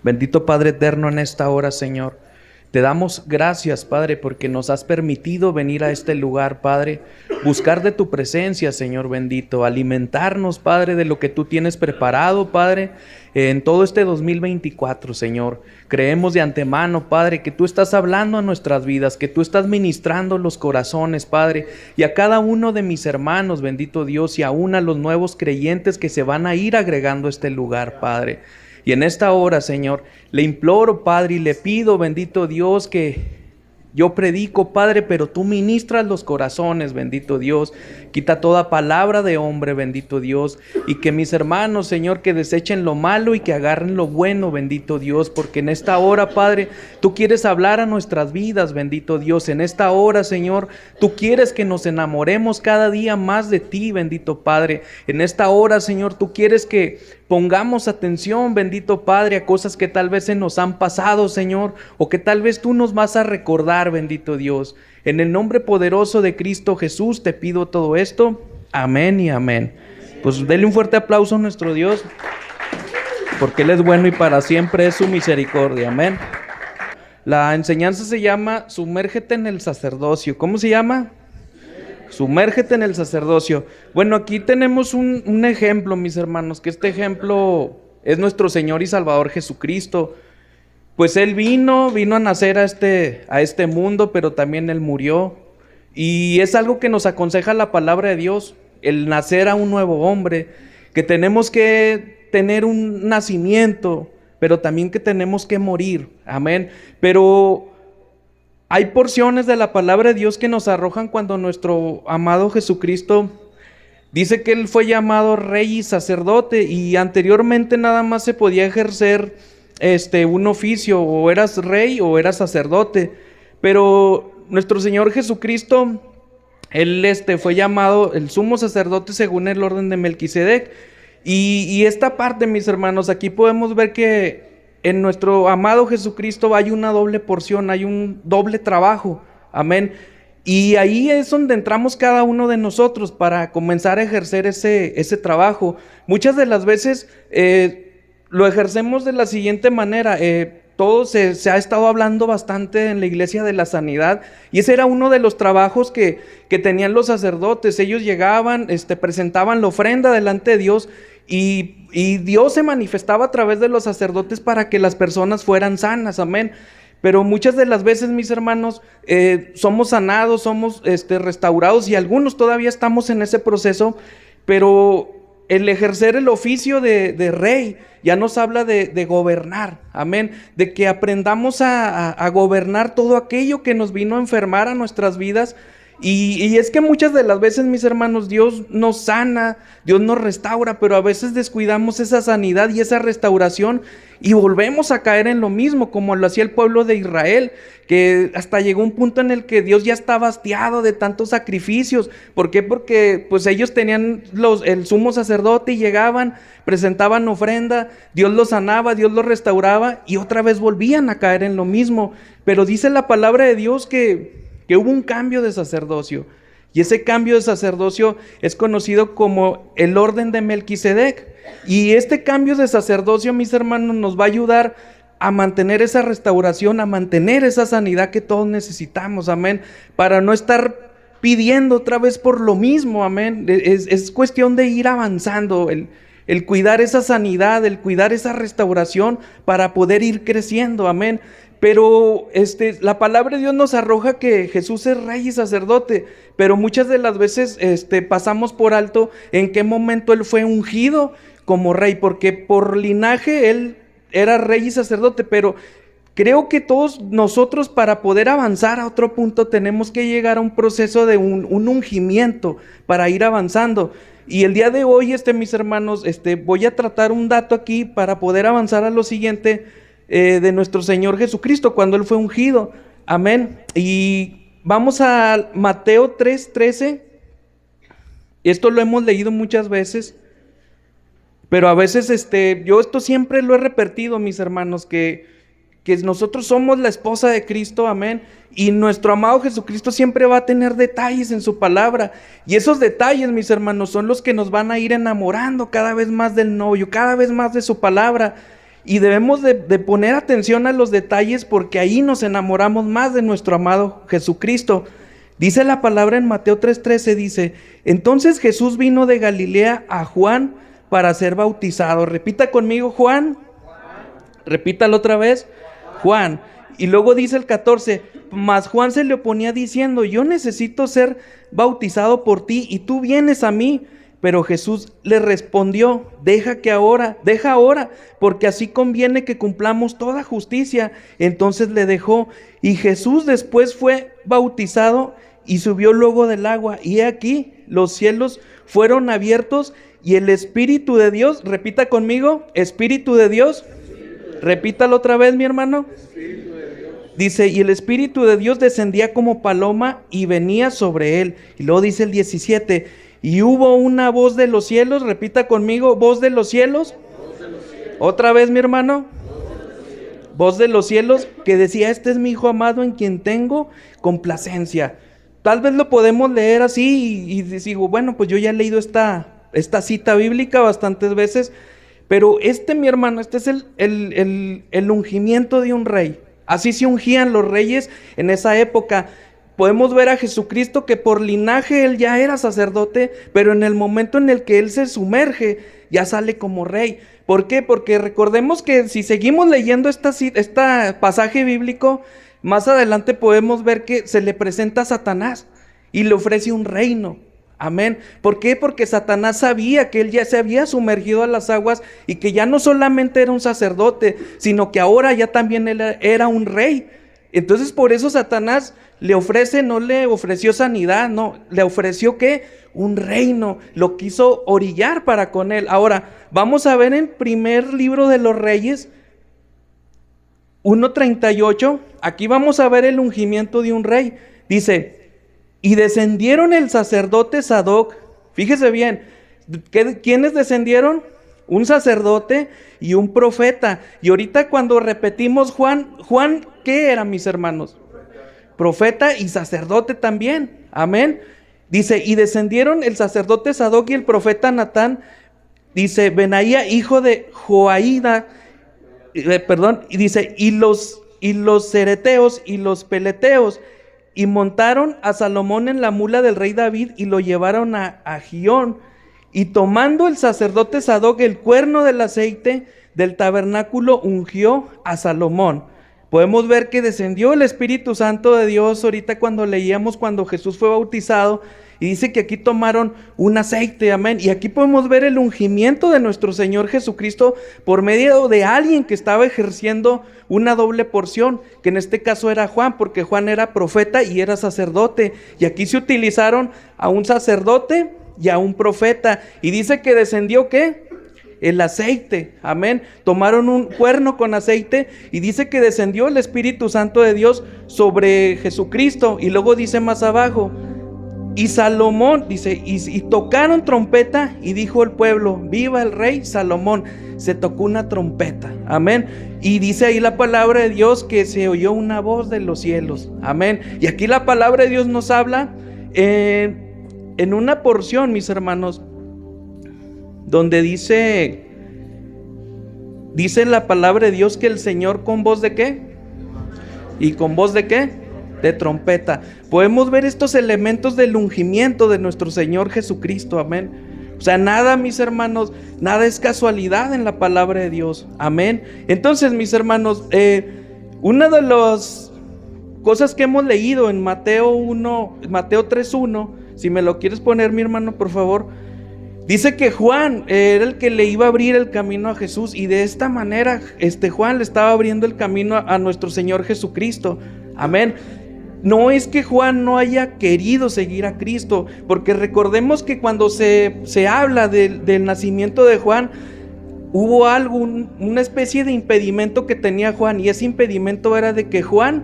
Bendito Padre eterno, en esta hora, Señor, te damos gracias, Padre, porque nos has permitido venir a este lugar, Padre, buscar de tu presencia, Señor bendito, alimentarnos, Padre, de lo que tú tienes preparado, Padre, en todo este 2024, Señor. Creemos de antemano, Padre, que tú estás hablando a nuestras vidas, que tú estás ministrando los corazones, Padre, y a cada uno de mis hermanos, bendito Dios, y aún a los nuevos creyentes que se van a ir agregando a este lugar, Padre. Y en esta hora, Señor, le imploro, Padre, y le pido, bendito Dios, que yo predico, Padre, pero tú ministras los corazones, bendito Dios. Quita toda palabra de hombre, bendito Dios. Y que mis hermanos, Señor, que desechen lo malo y que agarren lo bueno, bendito Dios. Porque en esta hora, Padre, tú quieres hablar a nuestras vidas, bendito Dios. En esta hora, Señor, tú quieres que nos enamoremos cada día más de ti, bendito Padre. En esta hora, Señor, tú quieres que pongamos atención, bendito Padre, a cosas que tal vez se nos han pasado, Señor, o que tal vez tú nos vas a recordar, bendito Dios. En el nombre poderoso de Cristo Jesús te pido todo esto. Amén y amén. Pues denle un fuerte aplauso a nuestro Dios, porque Él es bueno y para siempre es su misericordia. Amén. La enseñanza se llama Sumérgete en el sacerdocio. ¿Cómo se llama? Sumérgete en el sacerdocio. Bueno, aquí tenemos un ejemplo, mis hermanos, que este ejemplo es nuestro Señor y Salvador Jesucristo. Pues Él vino a nacer a este mundo, pero también Él murió. Y es algo que nos aconseja la palabra de Dios, el nacer a un nuevo hombre, que tenemos que tener un nacimiento, pero también que tenemos que morir. Amén. Pero hay porciones de la palabra de Dios que nos arrojan cuando nuestro amado Jesucristo dice que Él fue llamado rey y sacerdote, y anteriormente nada más se podía ejercer un oficio, o eras rey o eras sacerdote. Pero nuestro Señor Jesucristo, Él fue llamado el sumo sacerdote según el orden de Melquisedec. Y esta parte, mis hermanos, aquí podemos ver que en nuestro amado Jesucristo hay una doble porción, hay un doble trabajo. Amén. Y ahí es donde entramos cada uno de nosotros para comenzar a ejercer ese trabajo. Muchas de las veces lo ejercemos de la siguiente manera. Todo se ha estado hablando bastante en la iglesia de la sanidad, y ese era uno de los trabajos que tenían los sacerdotes. Ellos llegaban, presentaban la ofrenda delante de Dios, y Dios se manifestaba a través de los sacerdotes para que las personas fueran sanas. Amén. Pero muchas de las veces, mis hermanos, somos sanados, somos restaurados, y algunos todavía estamos en ese proceso, pero el ejercer el oficio de rey ya nos habla de gobernar. Amén. De que aprendamos a gobernar todo aquello que nos vino a enfermar a nuestras vidas. Y es que muchas de las veces, mis hermanos, Dios nos sana, Dios nos restaura, pero a veces descuidamos esa sanidad y esa restauración y volvemos a caer en lo mismo, como lo hacía el pueblo de Israel, que hasta llegó un punto en el que Dios ya estaba hastiado de tantos sacrificios. ¿Por qué? Porque pues ellos tenían el sumo sacerdote y llegaban, presentaban ofrenda, Dios los sanaba, Dios los restauraba, y otra vez volvían a caer en lo mismo. Pero dice la palabra de Dios que hubo un cambio de sacerdocio, y ese cambio de sacerdocio es conocido como el orden de Melquisedec. Y este cambio de sacerdocio, mis hermanos, nos va a ayudar a mantener esa restauración, a mantener esa sanidad que todos necesitamos. Amén. Para no estar pidiendo otra vez por lo mismo. Amén. Es cuestión de ir avanzando, el cuidar esa sanidad, el cuidar esa restauración para poder ir creciendo. Amén. Pero la palabra de Dios nos arroja que Jesús es rey y sacerdote, pero muchas de las veces pasamos por alto en qué momento Él fue ungido como rey, porque por linaje Él era rey y sacerdote. Pero creo que todos nosotros, para poder avanzar a otro punto, tenemos que llegar a un proceso de un ungimiento para ir avanzando. Y el día de hoy, mis hermanos, voy a tratar un dato aquí para poder avanzar a lo siguiente, de nuestro Señor Jesucristo cuando Él fue ungido. Amén. Y vamos a Mateo 3:13. Esto lo hemos leído muchas veces, pero a veces yo esto siempre lo he repetido, mis hermanos, que que nosotros somos la esposa de Cristo, amén. Y nuestro amado Jesucristo siempre va a tener detalles en su palabra. Y esos detalles, mis hermanos, son los que nos van a ir enamorando cada vez más del novio, cada vez más de su palabra. Y debemos de poner atención a los detalles, porque ahí nos enamoramos más de nuestro amado Jesucristo. Dice la palabra en Mateo 3:13, dice: entonces Jesús vino de Galilea a Juan para ser bautizado. Repita conmigo, Juan. Repítalo otra vez, Juan. Y luego dice el 14: mas Juan se le oponía diciendo: yo necesito ser bautizado por ti y tú vienes a mí. Pero Jesús le respondió: deja ahora, porque así conviene que cumplamos toda justicia. Entonces le dejó, y Jesús después fue bautizado y subió luego del agua. Y he aquí, los cielos fueron abiertos y el Espíritu de Dios, repita conmigo, Espíritu de Dios, repítalo otra vez, mi hermano. Dice: y el Espíritu de Dios descendía como paloma y venía sobre él. Y luego dice el 17: y hubo una voz de los cielos, repita conmigo, voz de los cielos. Otra vez, mi hermano. Voz de los cielos que decía: este es mi Hijo amado en quien tengo complacencia. Tal vez lo podemos leer así y digo, bueno, pues yo ya he leído esta cita bíblica bastantes veces, pero mi hermano, este es el ungimiento de un rey. Así se ungían los reyes en esa época. Podemos ver a Jesucristo que por linaje él ya era sacerdote, pero en el momento en el que él se sumerge, ya sale como rey. ¿Por qué? Porque recordemos que si seguimos leyendo este pasaje bíblico, más adelante podemos ver que se le presenta a Satanás y le ofrece un reino. Amén. ¿Por qué? Porque Satanás sabía que él ya se había sumergido a las aguas y que ya no solamente era un sacerdote, sino que ahora ya también él era un rey. Entonces por eso Satanás no le ofreció sanidad, no, le ofreció ¿qué? Un reino, lo quiso orillar para con él. Ahora, vamos a ver en primer libro de los Reyes, 1:38, aquí vamos a ver el ungimiento de un rey. Dice: y descendieron el sacerdote Sadoc, fíjese bien, ¿quiénes descendieron? Un sacerdote y un profeta. Y ahorita cuando repetimos Juan, ¿qué era, mis hermanos? Profeta y sacerdote también, amén. Dice: y descendieron el sacerdote Sadoc y el profeta Natán, dice, Benaía, hijo de Joaída, y dice, y los cereteos y los peleteos, y montaron a Salomón en la mula del rey David y lo llevaron a Gión. Y tomando el sacerdote Sadoc el cuerno del aceite del tabernáculo, ungió a Salomón. Podemos ver que descendió el Espíritu Santo de Dios ahorita cuando leíamos cuando Jesús fue bautizado, y dice que aquí tomaron un aceite, amén. Y aquí podemos ver el ungimiento de nuestro Señor Jesucristo por medio de alguien que estaba ejerciendo una doble porción, que en este caso era Juan, porque Juan era profeta y era sacerdote. Y aquí se utilizaron a un sacerdote y a un profeta. Y dice que descendió ¿qué? El aceite, amén. Tomaron un cuerno con aceite y dice que descendió el Espíritu Santo de Dios sobre Jesucristo. Y luego dice más abajo: y Salomón, dice, y tocaron trompeta y dijo el pueblo: viva el rey Salomón. Se tocó una trompeta, amén. Y dice ahí la palabra de Dios que se oyó una voz de los cielos, amén. Y aquí la palabra de Dios nos habla en una porción, mis hermanos, donde dice la palabra de Dios que el Señor con voz de ¿qué? ¿Y con voz de qué? De trompeta. Podemos ver estos elementos del ungimiento de nuestro Señor Jesucristo, amén. O sea, nada, mis hermanos, nada es casualidad en la palabra de Dios, amén. Entonces, mis hermanos, una de las cosas que hemos leído en Mateo 3:1, si me lo quieres poner, mi hermano, por favor. Dice que Juan era el que le iba a abrir el camino a Jesús, y de esta manera Juan le estaba abriendo el camino a nuestro Señor Jesucristo, amén. No es que Juan no haya querido seguir a Cristo, porque recordemos que cuando se habla del nacimiento de Juan, hubo una especie de impedimento que tenía Juan, y ese impedimento era de que Juan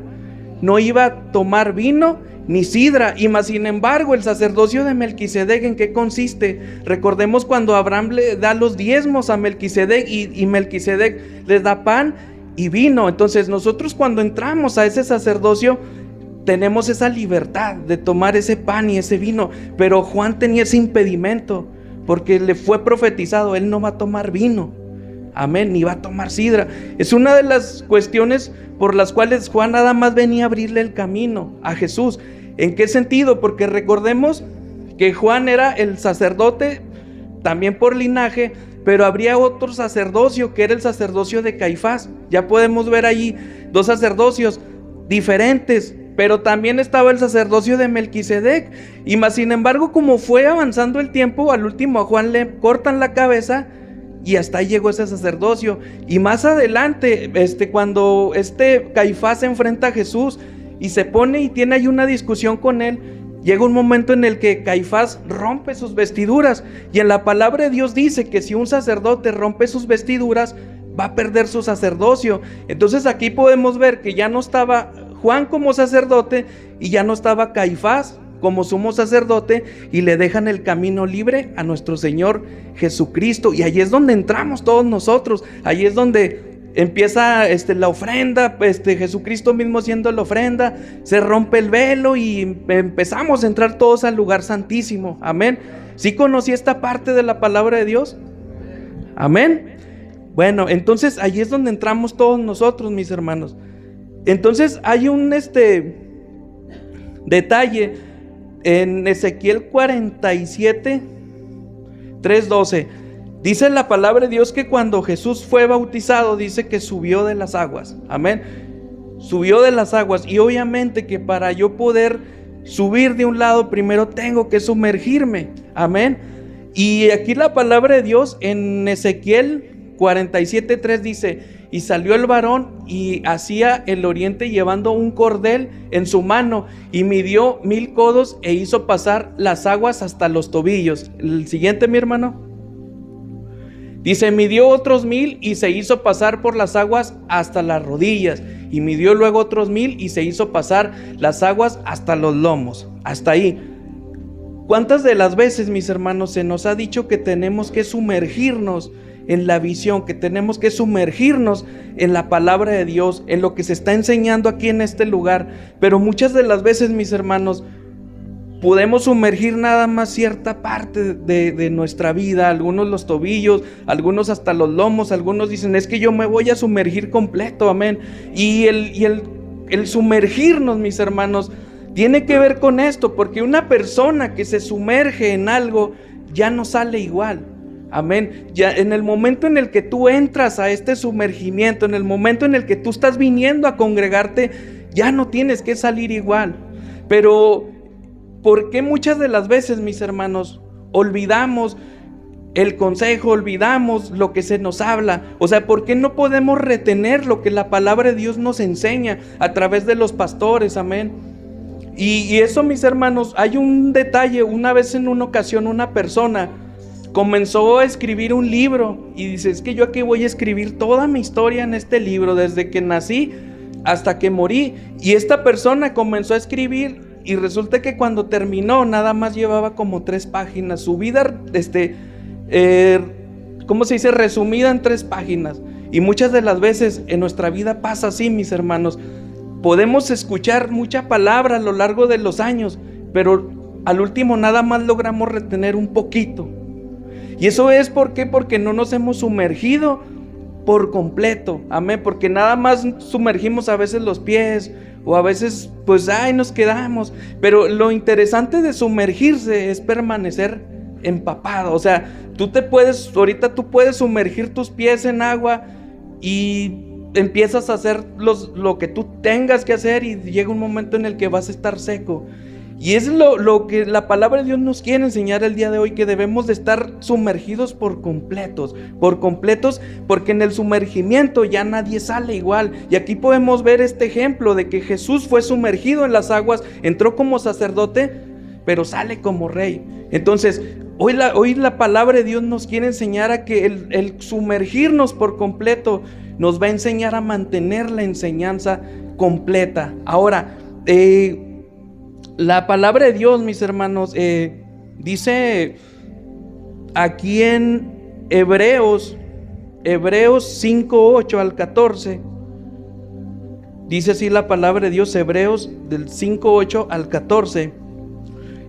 no iba a tomar vino ni sidra, y más sin embargo el sacerdocio de Melquisedec, ¿en qué consiste? Recordemos cuando Abraham le da los diezmos a Melquisedec, y Melquisedec les da pan y vino. Entonces nosotros cuando entramos a ese sacerdocio tenemos esa libertad de tomar ese pan y ese vino, pero Juan tenía ese impedimento porque le fue profetizado, él no va a tomar vino, amén, ni va a tomar sidra. Es una de las cuestiones por las cuales Juan nada más venía a abrirle el camino a Jesús. ¿En qué sentido? Porque recordemos que Juan era el sacerdote también por linaje, pero habría otro sacerdocio que era el sacerdocio de Caifás. Ya podemos ver ahí dos sacerdocios diferentes, pero también estaba el sacerdocio de Melquisedec. Y más sin embargo, como fue avanzando el tiempo, al último a Juan le cortan la cabeza y hasta ahí llegó ese sacerdocio. Y más adelante, cuando Caifás se enfrenta a Jesús y se pone y tiene ahí una discusión con él, llega un momento en el que Caifás rompe sus vestiduras, y en la palabra de Dios dice que si un sacerdote rompe sus vestiduras, va a perder su sacerdocio. Entonces aquí podemos ver que ya no estaba Juan como sacerdote y ya no estaba Caifás como sumo sacerdote, y le dejan el camino libre a nuestro Señor Jesucristo. Y ahí es donde entramos todos nosotros, ahí es donde empieza la ofrenda, Jesucristo mismo siendo la ofrenda, se rompe el velo y empezamos a entrar todos al lugar santísimo, amén. ¿Sí conocí esta parte de la palabra de Dios? Amén. Bueno, entonces ahí es donde entramos todos nosotros, mis hermanos. Entonces hay un detalle en Ezequiel 47, 3:12. Dice la palabra de Dios que cuando Jesús fue bautizado, dice que subió de las aguas, amén. Subió de las aguas, y obviamente que para yo poder subir de un lado, primero tengo que sumergirme, amén. Y aquí la palabra de Dios en Ezequiel 47:3 dice: y salió el varón y hacia el oriente llevando un cordel en su mano, y midió 1000 codos e hizo pasar las aguas hasta los tobillos. El siguiente, mi hermano. Dice: midió otros 1000 y se hizo pasar por las aguas hasta las rodillas, y midió luego otros 1000 y se hizo pasar las aguas hasta los lomos. Hasta ahí. ¿Cuántas de las veces, mis hermanos, se nos ha dicho que tenemos que sumergirnos en la visión, que tenemos que sumergirnos en la palabra de Dios, en lo que se está enseñando aquí en este lugar? Pero muchas de las veces, mis hermanos, podemos sumergir nada más cierta parte de nuestra vida, algunos los tobillos, algunos hasta los lomos, algunos dicen: es que yo me voy a sumergir completo, amén. Y el sumergirnos, mis hermanos, tiene que ver con esto, porque una persona que se sumerge en algo ya no sale igual. Amén. Ya en el momento en el que tú entras a este sumergimiento, en el momento en el que tú estás viniendo a congregarte, ya no tienes que salir igual. Pero ¿por qué muchas de las veces, mis hermanos, olvidamos el consejo, olvidamos lo que se nos habla? O sea, ¿por qué no podemos retener lo que la palabra de Dios nos enseña a través de los pastores? Amén. Y eso, mis hermanos, hay un detalle. Una vez, en una ocasión, una persona comenzó a escribir un libro y dice: es que yo aquí voy a escribir toda mi historia en este libro, desde que nací hasta que morí. Y esta persona comenzó a escribir, y resulta que cuando terminó nada más llevaba como 3 páginas. Su vida, ¿cómo se dice? Resumida en 3 páginas. Y muchas de las veces en nuestra vida pasa así, mis hermanos. Podemos escuchar mucha palabra a lo largo de los años, pero al último nada más logramos retener un poquito. Y eso es ¿por qué? Porque no nos hemos sumergido por completo, amén. Porque nada más sumergimos a veces los pies, o a veces pues nos quedamos. Pero lo interesante de sumergirse es permanecer empapado. O sea, ahorita tú puedes sumergir tus pies en agua y empiezas a hacer lo que tú tengas que hacer, y llega un momento en el que vas a estar seco. Y es lo que la palabra de Dios nos quiere enseñar el día de hoy, que debemos de estar sumergidos por completos, porque en el sumergimiento ya nadie sale igual. Y aquí podemos ver este ejemplo de que Jesús fue sumergido en las aguas, entró como sacerdote, pero sale como rey. Entonces, hoy la palabra de Dios nos quiere enseñar a que el sumergirnos por completo nos va a enseñar a mantener la enseñanza completa. Ahora, la palabra de Dios, mis hermanos, dice aquí en Hebreos 5:8 al 14, Dice así la palabra de Dios, Hebreos del 5:8 al 14.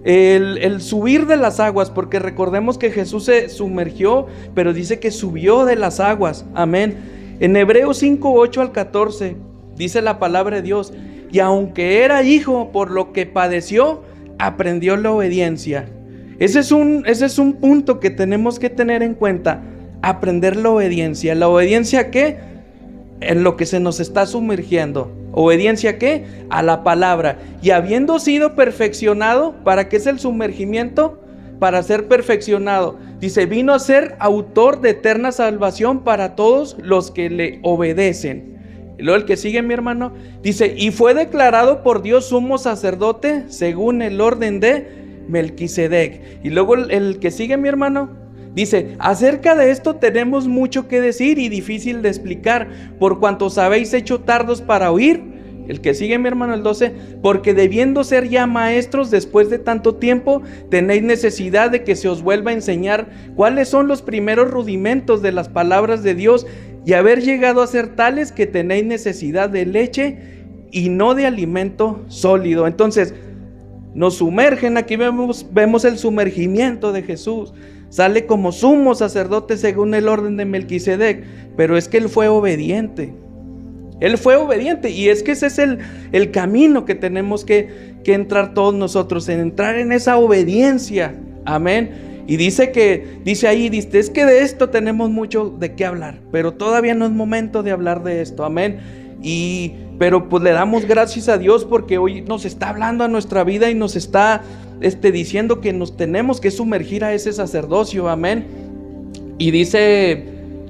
El subir de las aguas, porque recordemos que Jesús se sumergió, pero dice que subió de las aguas. Amén. En Hebreos 5:8 al 14 dice la palabra de Dios: y aunque era hijo, por lo que padeció, aprendió la obediencia. Ese es un punto que tenemos que tener en cuenta. Aprender la obediencia. ¿La obediencia a qué? En lo que se nos está sumergiendo. ¿Obediencia a qué? A la palabra. Y habiendo sido perfeccionado, ¿para qué es el sumergimiento? Para ser perfeccionado. Dice, vino a ser autor de eterna salvación para todos los que le obedecen. Y luego el que sigue, mi hermano, dice, y fue declarado por Dios sumo sacerdote según el orden de Melquisedec. Y luego el que sigue, mi hermano, dice, acerca de esto tenemos mucho que decir y difícil de explicar, por cuanto os habéis hecho tardos para oír. El que sigue, mi hermano, el 12, porque debiendo ser ya maestros después de tanto tiempo, tenéis necesidad de que se os vuelva a enseñar cuáles son los primeros rudimentos de las palabras de Dios, y haber llegado a ser tales que tenéis necesidad de leche y no de alimento sólido. Entonces, nos sumergen, aquí vemos el sumergimiento de Jesús. Sale como sumo sacerdote según el orden de Melquisedec, pero es que Él fue obediente. Él fue obediente, y es que ese es el camino que tenemos que entrar todos nosotros, en entrar en esa obediencia. Amén. Y dice ahí, es que de esto tenemos mucho de qué hablar, pero todavía no es momento de hablar de esto. Amén. Pero pues le damos gracias a Dios porque hoy nos está hablando a nuestra vida y nos está diciendo que nos tenemos que sumergir a ese sacerdocio. Amén. Y dice,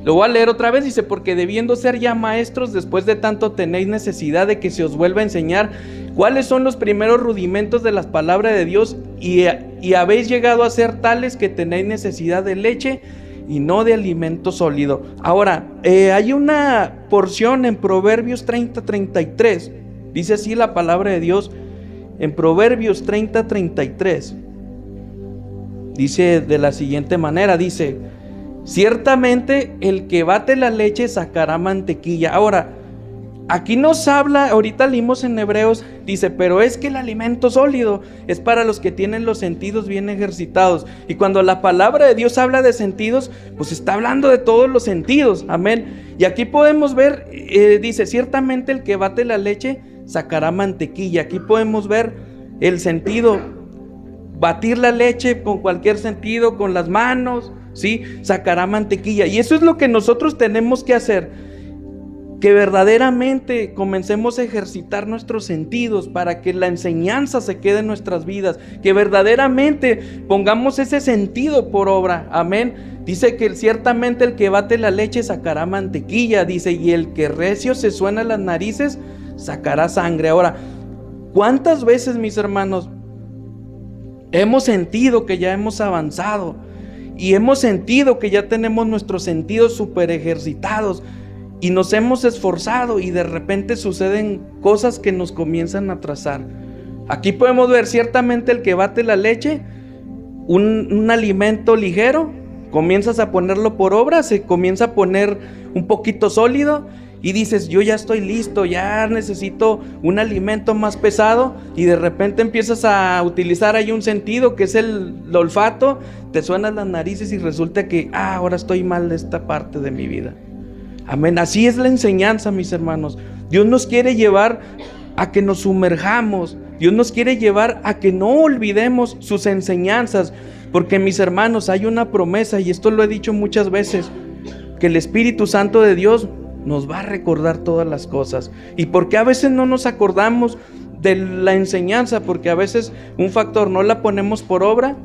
lo voy a leer otra vez, dice, porque debiendo ser ya maestros después de tanto tenéis necesidad de que se os vuelva a enseñar cuáles son los primeros rudimentos de las palabras de Dios, y habéis llegado a ser tales que tenéis necesidad de leche y no de alimento sólido. Ahora, hay una porción en Proverbios 30:33, dice así la palabra de Dios, en Proverbios 30:33, dice de la siguiente manera, dice, ciertamente el que bate la leche sacará mantequilla. Ahora, aquí nos habla, ahorita leímos en Hebreos, dice, pero es que el alimento sólido es para los que tienen los sentidos bien ejercitados. Y cuando la palabra de Dios habla de sentidos, pues está hablando de todos los sentidos. Amén. Y aquí podemos ver, dice, ciertamente el que bate la leche sacará mantequilla. Aquí podemos ver el sentido, batir la leche con cualquier sentido, con las manos, ¿sí? Sacará mantequilla. Y eso es lo que nosotros tenemos que hacer. Que verdaderamente comencemos a ejercitar nuestros sentidos para que la enseñanza se quede en nuestras vidas, que verdaderamente pongamos ese sentido por obra. Amén. Dice que ciertamente el que bate la leche sacará mantequilla, dice, y el que recio se suena las narices sacará sangre. Ahora, ¿cuántas veces, mis hermanos, hemos sentido que ya hemos avanzado y hemos sentido que ya tenemos nuestros sentidos súper ejercitados? Y nos hemos esforzado y de repente suceden cosas que nos comienzan a atrasar. Aquí podemos ver ciertamente el que bate la leche, un alimento ligero, comienzas a ponerlo por obra, se comienza a poner un poquito sólido y dices, yo ya estoy listo, ya necesito un alimento más pesado, y de repente empiezas a utilizar ahí un sentido que es el olfato, te suenan las narices y resulta que ahora estoy mal de esta parte de mi vida. Amén. Así es la enseñanza, mis hermanos. Dios nos quiere llevar a que nos sumerjamos. Dios nos quiere llevar a que no olvidemos sus enseñanzas. Porque, mis hermanos, hay una promesa, y esto lo he dicho muchas veces, que el Espíritu Santo de Dios nos va a recordar todas las cosas. ¿Y por qué a veces no nos acordamos de la enseñanza? Porque a veces un factor no la ponemos por obra,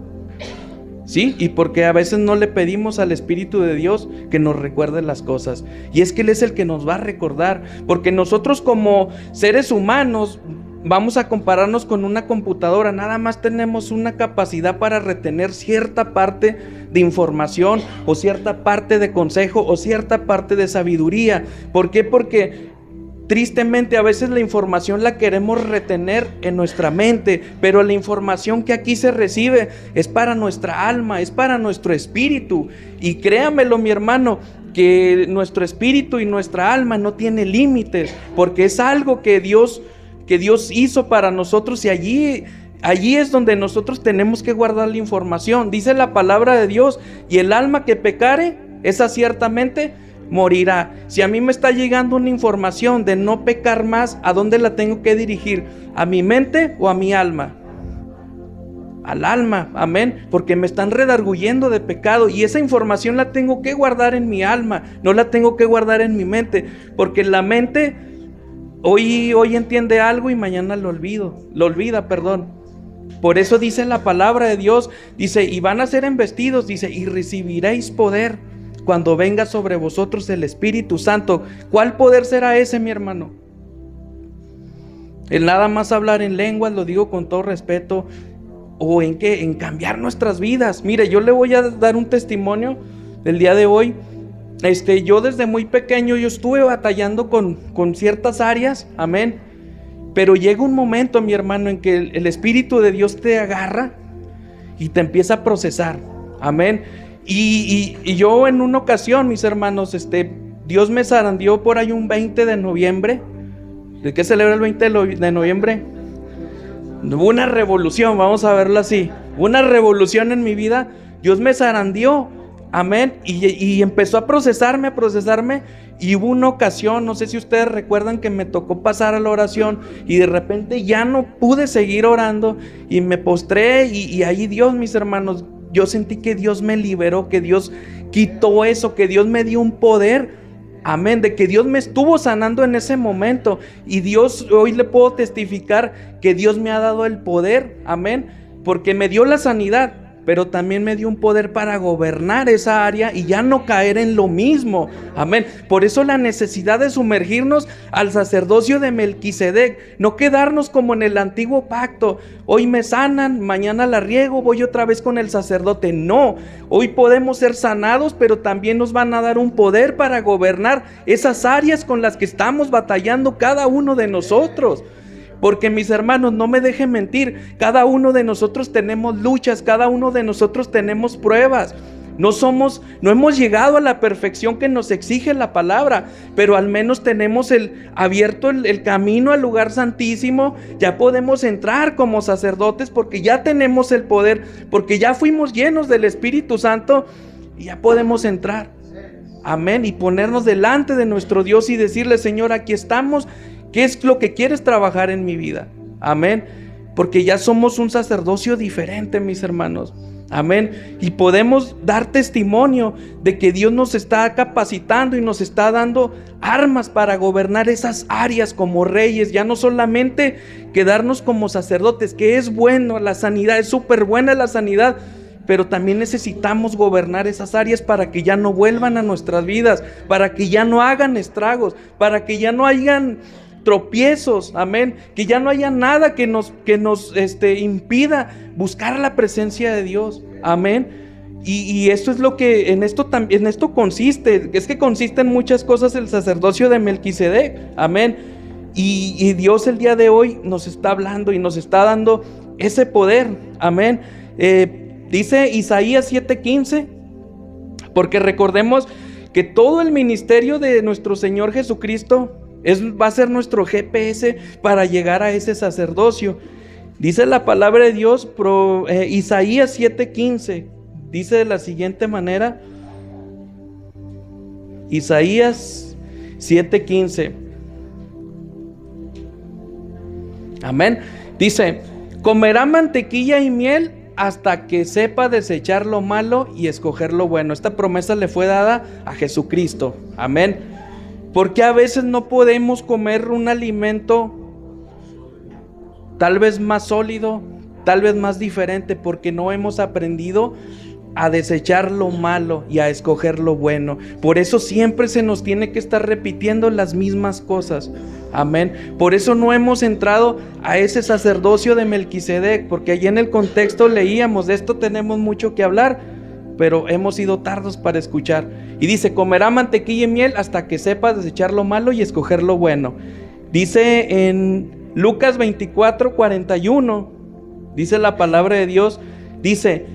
¿sí? Y porque a veces no le pedimos al Espíritu de Dios que nos recuerde las cosas. Y es que Él es el que nos va a recordar. Porque nosotros como seres humanos vamos a compararnos con una computadora. Nada más tenemos una capacidad para retener cierta parte de información, o cierta parte de consejo, o cierta parte de sabiduría. ¿Por qué? Porque tristemente a veces la información la queremos retener en nuestra mente, pero la información que aquí se recibe es para nuestra alma, es para nuestro espíritu. Y créamelo, mi hermano, que nuestro espíritu y nuestra alma no tiene límites, porque es algo que Dios hizo para nosotros, y allí es donde nosotros tenemos que guardar la información. Dice la palabra de Dios: y el alma que pecare, esa ciertamente morirá. Si a mí me está llegando una información de no pecar más, ¿a dónde la tengo que dirigir? ¿A mi mente o a mi alma? Al alma, amén, porque me están redarguyendo de pecado, y esa información la tengo que guardar en mi alma, no la tengo que guardar en mi mente, porque la mente hoy entiende algo y mañana lo olvida. Por eso dice la palabra de Dios, dice: y van a ser embestidos, dice, y recibiréis poder cuando venga sobre vosotros el Espíritu Santo. ¿Cuál poder será ese, mi hermano? El nada más hablar en lenguas, lo digo con todo respeto. ¿O en qué? En cambiar nuestras vidas. Mire, yo le voy a dar un testimonio del día de hoy. Yo desde muy pequeño yo estuve batallando con ciertas áreas, amén. Pero llega un momento, mi hermano, en que el Espíritu de Dios te agarra y te empieza a procesar, amén. Y yo en una ocasión, mis hermanos, Dios me zarandeó por ahí un 20 de noviembre. ¿De qué celebra el 20 de noviembre? Hubo una revolución, vamos a verlo así. Una revolución en mi vida. Dios me zarandeó, amén. Y empezó a procesarme. Y hubo una ocasión, no sé si ustedes recuerdan, que me tocó pasar a la oración, y de repente ya no pude seguir orando, y me postré, y ahí Dios, mis hermanos, yo sentí que Dios me liberó, que Dios quitó eso, que Dios me dio un poder. Amén, de que Dios me estuvo sanando en ese momento. Y Dios, hoy le puedo testificar que Dios me ha dado el poder, amén, porque me dio la sanidad, pero también me dio un poder para gobernar esa área y ya no caer en lo mismo, amén. Por eso la necesidad de sumergirnos al sacerdocio de Melquisedec, no quedarnos como en el antiguo pacto. Hoy me sanan, mañana la riego, voy otra vez con el sacerdote. No, hoy podemos ser sanados, pero también nos van a dar un poder para gobernar esas áreas con las que estamos batallando cada uno de nosotros. Porque, mis hermanos, no me dejen mentir, cada uno de nosotros tenemos luchas, cada uno de nosotros tenemos pruebas. No hemos llegado a la perfección que nos exige la palabra, pero al menos tenemos abierto el camino al lugar santísimo. Ya podemos entrar como sacerdotes porque ya tenemos el poder, porque ya fuimos llenos del Espíritu Santo y ya podemos entrar. Amén. Y ponernos delante de nuestro Dios y decirle: Señor, aquí estamos. ¿Qué es lo que quieres trabajar en mi vida? Amén. Porque ya somos un sacerdocio diferente, mis hermanos. Amén. Y podemos dar testimonio de que Dios nos está capacitando y nos está dando armas para gobernar esas áreas como reyes. Ya no solamente quedarnos como sacerdotes, que es bueno la sanidad, es súper buena la sanidad, pero también necesitamos gobernar esas áreas para que ya no vuelvan a nuestras vidas, para que ya no hagan estragos, para que ya no hayan tropiezos, amén, que ya no haya nada que nos impida buscar la presencia de Dios, amén. Y esto es lo que en esto consiste, es que consiste en muchas cosas el sacerdocio de Melquisedec, amén. Y Dios el día de hoy nos está hablando y nos está dando ese poder, amén. Dice Isaías 7:15, porque recordemos que todo el ministerio de nuestro Señor Jesucristo va a ser nuestro GPS para llegar a ese sacerdocio. Dice la palabra de Dios, Isaías 7:15, dice de la siguiente manera, Isaías 7:15, amén, dice: comerá mantequilla y miel hasta que sepa desechar lo malo y escoger lo bueno. Esta promesa le fue dada a Jesucristo, amén. Porque a veces no podemos comer un alimento tal vez más sólido, tal vez más diferente, porque no hemos aprendido a desechar lo malo y a escoger lo bueno. Por eso siempre se nos tiene que estar repitiendo las mismas cosas, amén. Por eso no hemos entrado a ese sacerdocio de Melquisedec, porque allí en el contexto leíamos, de esto tenemos mucho que hablar, pero hemos sido tardos para escuchar. Y dice: comerá mantequilla y miel hasta que sepa desechar lo malo y escoger lo bueno. Dice en Lucas 24:41, dice la palabra de Dios, dice: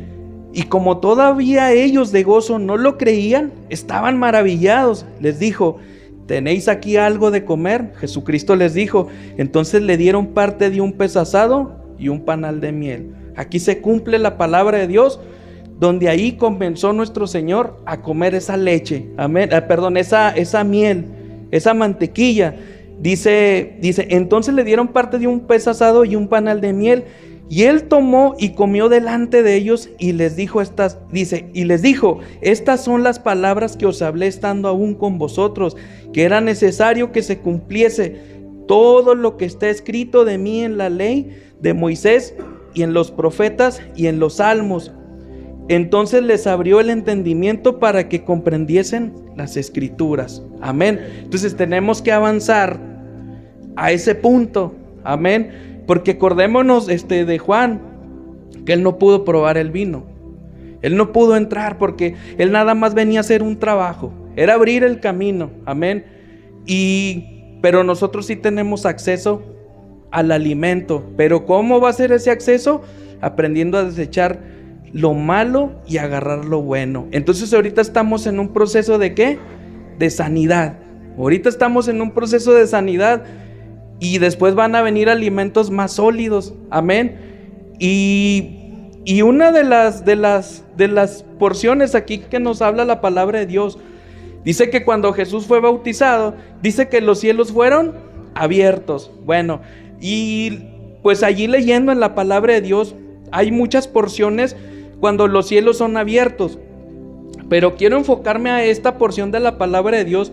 Y como todavía ellos de gozo no lo creían, estaban maravillados. Les dijo: ¿tenéis aquí algo de comer? Jesucristo les dijo. Entonces le dieron parte de un pez asado y un panal de miel. Aquí se cumple la palabra de Dios, donde ahí comenzó nuestro Señor a comer esa leche, amén, esa miel, esa mantequilla. Dice, entonces le dieron parte de un pez asado y un panal de miel, y él tomó y comió delante de ellos y les dijo estas son las palabras que os hablé estando aún con vosotros, que era necesario que se cumpliese todo lo que está escrito de mí en la ley de Moisés y en los profetas y en los salmos. Entonces les abrió el entendimiento para que comprendiesen las escrituras. Amén. Entonces tenemos que avanzar a ese punto. Amén. Porque acordémonos de Juan, que él no pudo probar el vino. Él no pudo entrar porque él nada más venía a hacer un trabajo. Era abrir el camino. Amén. Pero nosotros sí tenemos acceso al alimento. Pero ¿cómo va a ser ese acceso? Aprendiendo a desechar lo malo y agarrar lo bueno. Entonces ahorita estamos en un proceso ¿de qué? De sanidad. Ahorita estamos en un proceso de sanidad y después van a venir alimentos más sólidos. Amén. Y una de las porciones aquí que nos habla la palabra de Dios, dice que cuando Jesús fue bautizado, dice que los cielos fueron abiertos. Bueno, y pues allí leyendo en la palabra de Dios hay muchas porciones cuando los cielos son abiertos, pero quiero enfocarme a esta porción de la palabra de Dios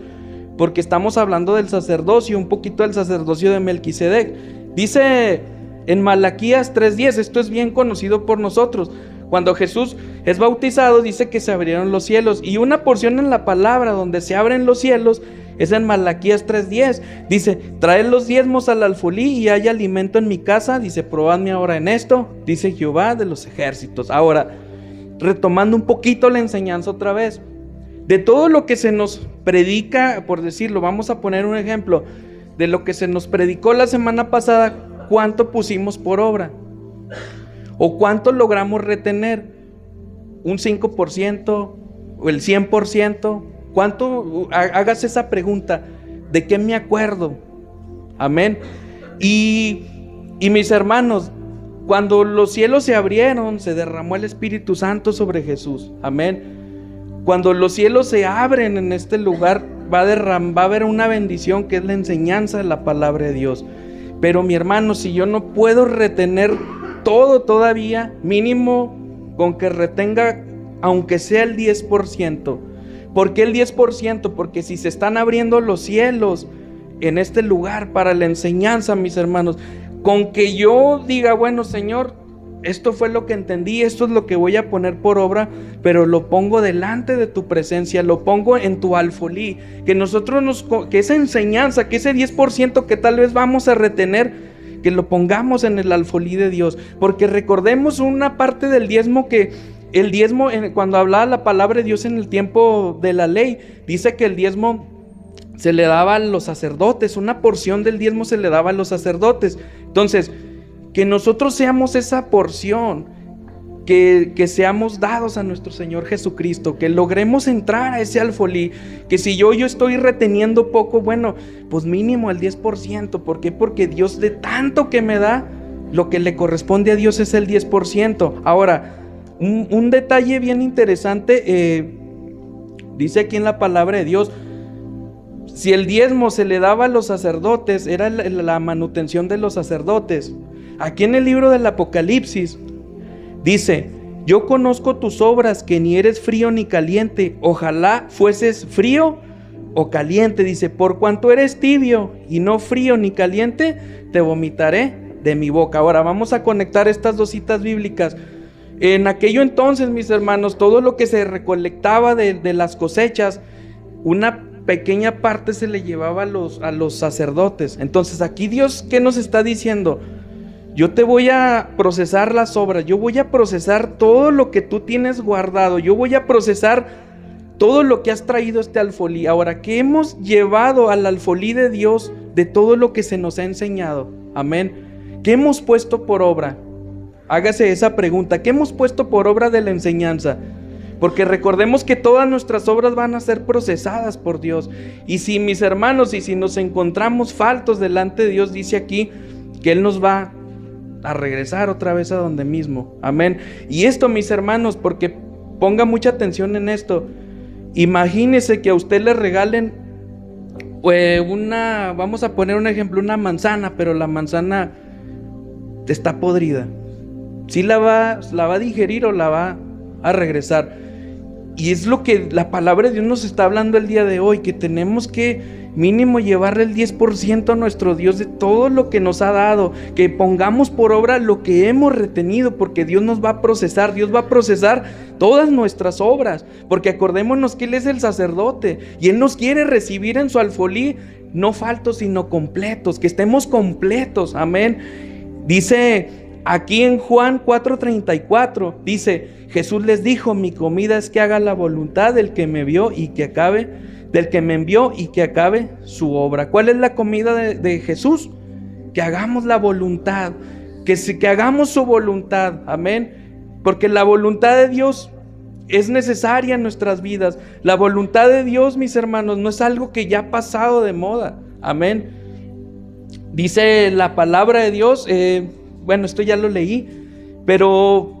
porque estamos hablando del sacerdocio, un poquito del sacerdocio de Melquisedec. Dice en Malaquías 3:10, esto es bien conocido por nosotros. Cuando Jesús es bautizado, dice que se abrieron los cielos, y una porción en la palabra donde se abren los cielos es en Malaquías 3:10. Dice: traed los diezmos al alfolí y hay alimento en mi casa. Dice: probadme ahora en esto, dice Jehová de los ejércitos. Ahora, retomando un poquito la enseñanza otra vez, de todo lo que se nos predica, por decirlo, vamos a poner un ejemplo, de lo que se nos predicó la semana pasada, ¿cuánto pusimos por obra? ¿O cuánto logramos retener? ¿Un 5%? ¿O el 100%? ¿Cuánto? Hagas esa pregunta. ¿De qué me acuerdo? Amén. Y mis hermanos, cuando los cielos se abrieron, se derramó el Espíritu Santo sobre Jesús. Amén. Cuando los cielos se abren en este lugar, va a haber una bendición que es la enseñanza de la palabra de Dios. Pero mi hermano, si yo no puedo retener todo todavía, mínimo con que retenga aunque sea el 10%. ¿Por qué el 10%? Porque si se están abriendo los cielos en este lugar para la enseñanza, mis hermanos, con que yo diga: bueno, Señor, esto fue lo que entendí, esto es lo que voy a poner por obra, pero lo pongo delante de tu presencia, lo pongo en tu alfolí, que esa enseñanza, que ese 10% que tal vez vamos a retener, que lo pongamos en el alfolí de Dios. Porque recordemos una parte del diezmo, que el diezmo, cuando hablaba la palabra de Dios en el tiempo de la ley, dice que el diezmo se le daba a los sacerdotes, una porción del diezmo se le daba a los sacerdotes. Entonces, que nosotros seamos esa porción, que seamos dados a nuestro Señor Jesucristo, que logremos entrar a ese alfolí, que si yo estoy reteniendo poco, bueno, pues mínimo el 10%. ¿Por qué? Porque Dios, de tanto que me da, lo que le corresponde a Dios es el 10%. Ahora, un detalle bien interesante, dice aquí en la palabra de Dios, si el diezmo se le daba a los sacerdotes, era la manutención de los sacerdotes. Aquí en el libro del Apocalipsis dice: yo conozco tus obras, que ni eres frío ni caliente. Ojalá fueses frío o caliente. Dice: por cuanto eres tibio y no frío ni caliente, te vomitaré de mi boca. Ahora vamos a conectar estas dos citas bíblicas. En aquello entonces, mis hermanos, todo lo que se recolectaba de las cosechas, una pequeña parte se le llevaba a los sacerdotes. Entonces aquí Dios, ¿qué nos está diciendo? Yo te voy a procesar las obras, yo voy a procesar todo lo que tú tienes guardado, yo voy a procesar todo lo que has traído a este alfolí. Ahora, ¿qué hemos llevado al alfolí de Dios de todo lo que se nos ha enseñado? Amén. ¿Qué hemos puesto por obra? hágase esa pregunta. ¿Qué hemos puesto por obra de la enseñanza? Porque recordemos que todas nuestras obras van a ser procesadas por Dios. Y si, mis hermanos, y si nos encontramos faltos delante de Dios, dice aquí que Él nos va a regresar otra vez a donde mismo. Amén. Y esto, mis hermanos, porque ponga mucha atención en esto. Imagínese que a usted le regalen vamos a poner un ejemplo, una manzana, pero la manzana está podrida. ¿Sí la va a digerir o la va a regresar? Y es lo que la palabra de Dios nos está hablando el día de hoy, que tenemos que mínimo llevarle el 10% a nuestro Dios de todo lo que nos ha dado, que pongamos por obra lo que hemos retenido, porque Dios nos va a procesar, Dios va a procesar todas nuestras obras, porque acordémonos que Él es el sacerdote y Él nos quiere recibir en su alfolí, no faltos sino completos, que estemos completos, amén. Dice aquí en Juan 4:34, dice: Jesús les dijo, mi comida es que haga la voluntad del que me envió y que acabe su obra. ¿Cuál es la comida de Jesús? Que hagamos la voluntad, que hagamos su voluntad, amén. Porque la voluntad de Dios es necesaria en nuestras vidas. La voluntad de Dios, mis hermanos, no es algo que ya ha pasado de moda, amén. Dice la palabra de Dios, esto ya lo leí, pero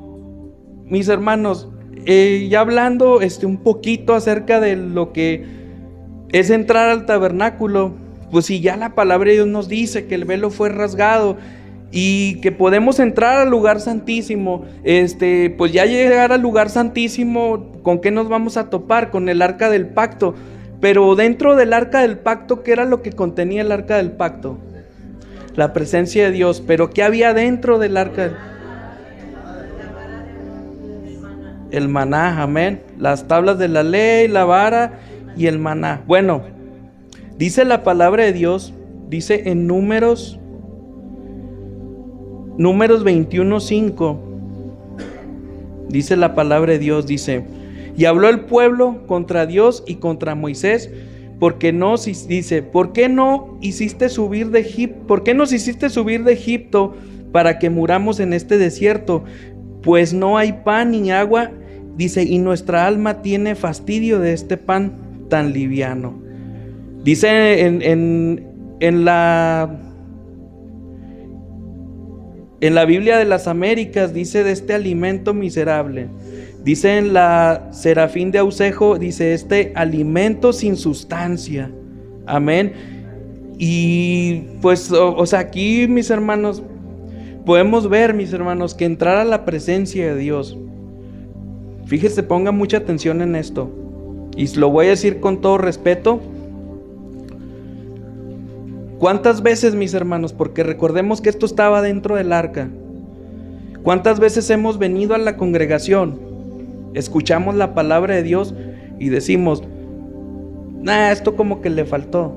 mis hermanos, ya hablando un poquito acerca de lo que es entrar al tabernáculo, pues si ya la palabra de Dios nos dice que el velo fue rasgado y que podemos entrar al lugar santísimo, pues ya llegar al lugar santísimo, ¿con qué nos vamos a topar? Con el arca del pacto. Pero dentro del arca del pacto, ¿qué era lo que contenía el arca del pacto? La presencia de Dios. Pero ¿qué había dentro del arca? El maná, amén. Las tablas de la ley, la vara y el maná. Bueno, dice la palabra de Dios, dice en Números 21:5, dice la palabra de Dios, dice: y habló el pueblo contra Dios y contra Moisés, porque no, dice, ¿por qué nos hiciste subir de Egipto para que muramos en este desierto? Pues no hay pan ni agua, dice, y nuestra alma tiene fastidio de este pan tan liviano. Dice en la Biblia de las Américas, dice de este alimento miserable. Dice en la Serafín de Ausejo, dice este alimento sin sustancia. Amén. Y pues, aquí, mis hermanos, podemos ver, mis hermanos, que entrar a la presencia de Dios. Fíjese, ponga mucha atención en esto. Y lo voy a decir con todo respeto. ¿Cuántas veces, mis hermanos? Porque recordemos que esto estaba dentro del arca. ¿Cuántas veces hemos venido a la congregación? Escuchamos la palabra de Dios y decimos: esto como que le faltó.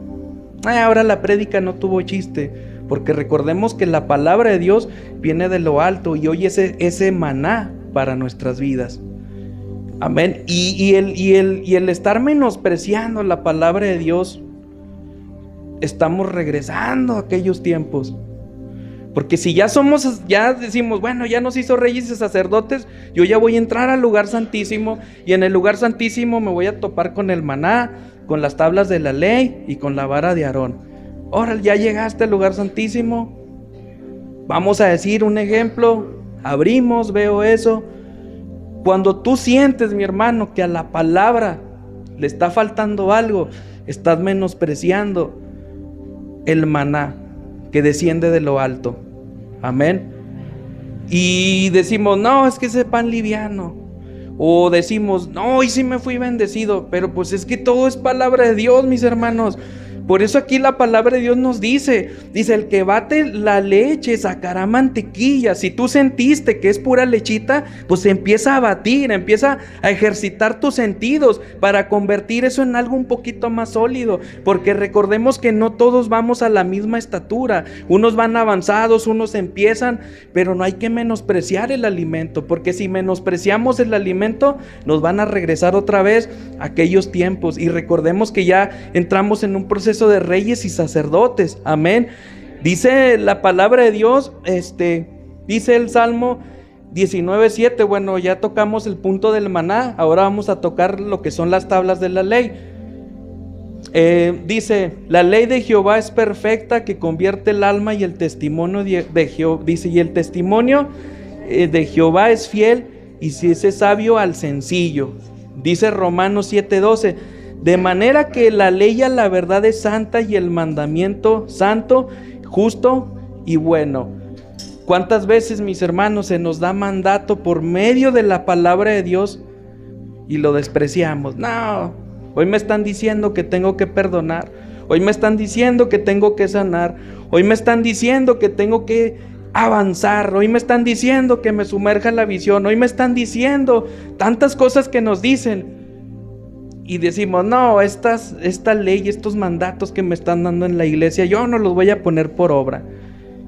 Ahora la prédica no tuvo chiste. Porque recordemos que la palabra de Dios viene de lo alto y hoy ese maná para nuestras vidas. Amén. Y el estar menospreciando la palabra de Dios, estamos regresando a aquellos tiempos. Porque si ya decimos, bueno, ya nos hizo reyes y sacerdotes, yo ya voy a entrar al lugar santísimo, y en el lugar santísimo me voy a topar con el maná, con las tablas de la ley y con la vara de Aarón. Ahora ya llegaste al lugar santísimo, vamos a decir un ejemplo, abrimos, veo eso. Cuando tú sientes, mi hermano, que a la palabra le está faltando algo, estás menospreciando el maná que desciende de lo alto. Amén. Y decimos, no, es que ese pan liviano. O decimos, no, hoy sí me fui bendecido. Pero pues es que todo es palabra de Dios, mis hermanos. Por eso aquí la palabra de Dios nos dice, el que bate la leche sacará mantequilla. Si tú sentiste que es pura lechita, pues empieza a batir, empieza a ejercitar tus sentidos para convertir eso en algo un poquito más sólido. Porque recordemos que no todos vamos a la misma estatura. Unos van avanzados, unos empiezan, pero no hay que menospreciar el alimento. Porque si menospreciamos el alimento, nos van a regresar otra vez a aquellos tiempos. Y recordemos que ya entramos en un proceso de reyes y sacerdotes. Amén. Dice la palabra de Dios, dice el Salmo 19:7, bueno, ya tocamos el punto del maná, ahora vamos a tocar lo que son las tablas de la ley. Dice, la ley de Jehová es perfecta, que convierte el alma, y el testimonio de Jehová, dice, y el testimonio de Jehová es fiel, y si es sabio al sencillo. Dice Romanos 7:12, de manera que la ley a la verdad es santa, y el mandamiento santo, justo y bueno. ¿Cuántas veces, mis hermanos, se nos da mandato por medio de la palabra de Dios y lo despreciamos? No, hoy me están diciendo que tengo que perdonar, hoy me están diciendo que tengo que sanar, hoy me están diciendo que tengo que avanzar, hoy me están diciendo que me sumerja en la visión, hoy me están diciendo tantas cosas que nos dicen. Y decimos, no, esta ley, estos mandatos que me están dando en la iglesia, yo no los voy a poner por obra.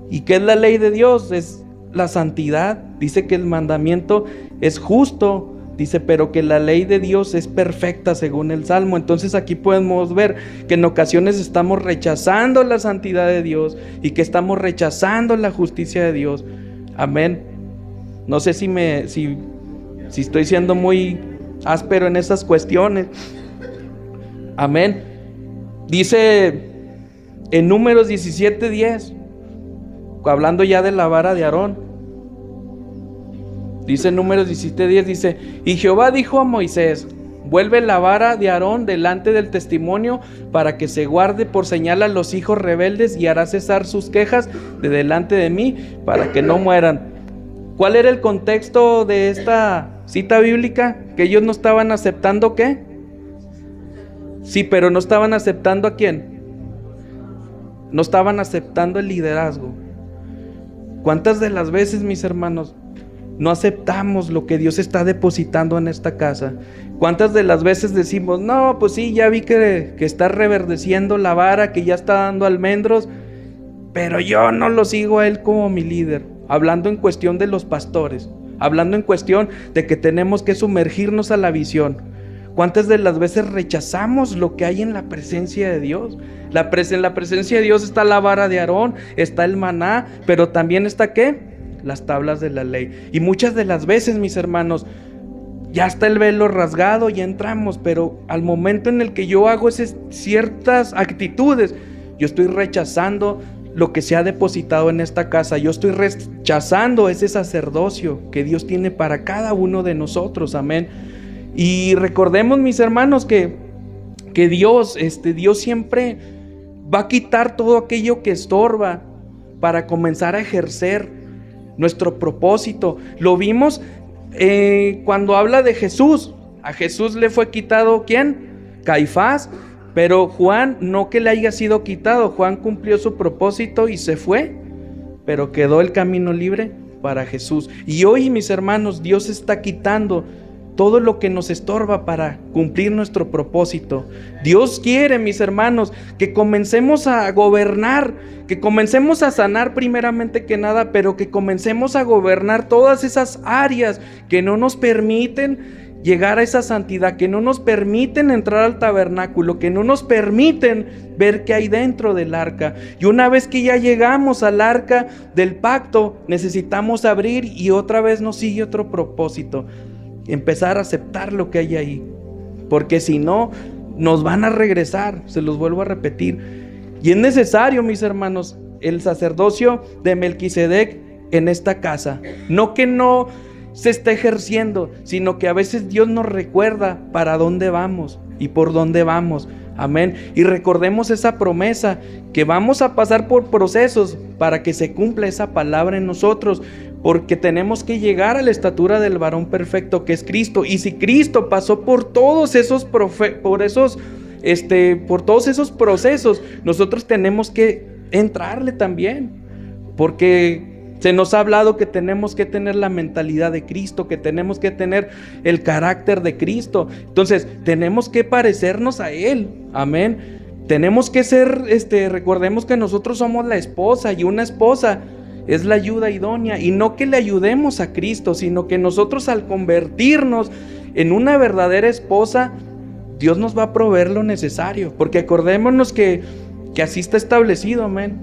¿Y qué es la ley de Dios? Es la santidad. Dice que el mandamiento es justo, dice, pero que la ley de Dios es perfecta según el Salmo. Entonces aquí podemos ver que en ocasiones estamos rechazando la santidad de Dios y que estamos rechazando la justicia de Dios. Amén. No sé si estoy siendo muy áspero en esas cuestiones. Amén. Dice en Números 17:10, hablando ya de la vara de Aarón, dice en Números 17:10, dice, y Jehová dijo a Moisés, vuelve la vara de Aarón delante del testimonio, para que se guarde por señal a los hijos rebeldes, y hará cesar sus quejas de delante de mí, para que no mueran. ¿Cuál era el contexto de esta cita bíblica? Que ellos no estaban aceptando, ¿qué? Sí, pero no estaban aceptando ¿a quién? No estaban aceptando el liderazgo. ¿Cuántas de las veces, mis hermanos, no aceptamos lo que Dios está depositando en esta casa? ¿Cuántas de las veces decimos, no, pues sí, ya vi que está reverdeciendo la vara, que ya está dando almendros, pero yo no lo sigo a él como mi líder? Hablando en cuestión de los pastores, hablando en cuestión de que tenemos que sumergirnos a la visión. ¿Cuántas de las veces rechazamos lo que hay en la presencia de Dios? En la presencia de Dios está la vara de Aarón, está el maná, pero también está ¿qué? Las tablas de la ley. Y muchas de las veces, mis hermanos, ya está el velo rasgado, ya entramos, pero al momento en el que yo hago ciertas actitudes, yo estoy rechazando lo que se ha depositado en esta casa. Yo estoy rechazando ese sacerdocio que Dios tiene para cada uno de nosotros. Amén. Y recordemos, mis hermanos, que Dios siempre va a quitar todo aquello que estorba para comenzar a ejercer nuestro propósito. Lo vimos cuando habla de Jesús. A Jesús le fue quitado ¿quién? Caifás. Pero Juan, no que le haya sido quitado, Juan cumplió su propósito y se fue, pero quedó el camino libre para Jesús. Y hoy, mis hermanos, Dios está quitando todo lo que nos estorba para cumplir nuestro propósito. Dios quiere, mis hermanos, que comencemos a gobernar, que comencemos a sanar primeramente que nada, pero que comencemos a gobernar todas esas áreas que no nos permiten llegar a esa santidad, que no nos permiten entrar al tabernáculo, que no nos permiten ver qué hay dentro del arca. Y una vez que ya llegamos al arca del pacto, necesitamos abrir y otra vez nos sigue otro propósito: empezar a aceptar lo que hay ahí, porque si no, nos van a regresar. Se los vuelvo a repetir. Y es necesario, mis hermanos, el sacerdocio de Melquisedec en esta casa. No que no se está ejerciendo, sino que a veces Dios nos recuerda para dónde vamos y por dónde vamos. Amén. Y recordemos esa promesa, que vamos a pasar por procesos para que se cumpla esa palabra en nosotros, porque tenemos que llegar a la estatura del varón perfecto, que es Cristo. Y si Cristo pasó por todos esos procesos, nosotros tenemos que entrarle también, porque se nos ha hablado que tenemos que tener la mentalidad de Cristo, que tenemos que tener el carácter de Cristo. Entonces, tenemos que parecernos a Él. Amén. Tenemos que ser, recordemos que nosotros somos la esposa, y una esposa es la ayuda idónea, y no que le ayudemos a Cristo, sino que nosotros, al convertirnos en una verdadera esposa, Dios nos va a proveer lo necesario, porque acordémonos que así está establecido. Amén.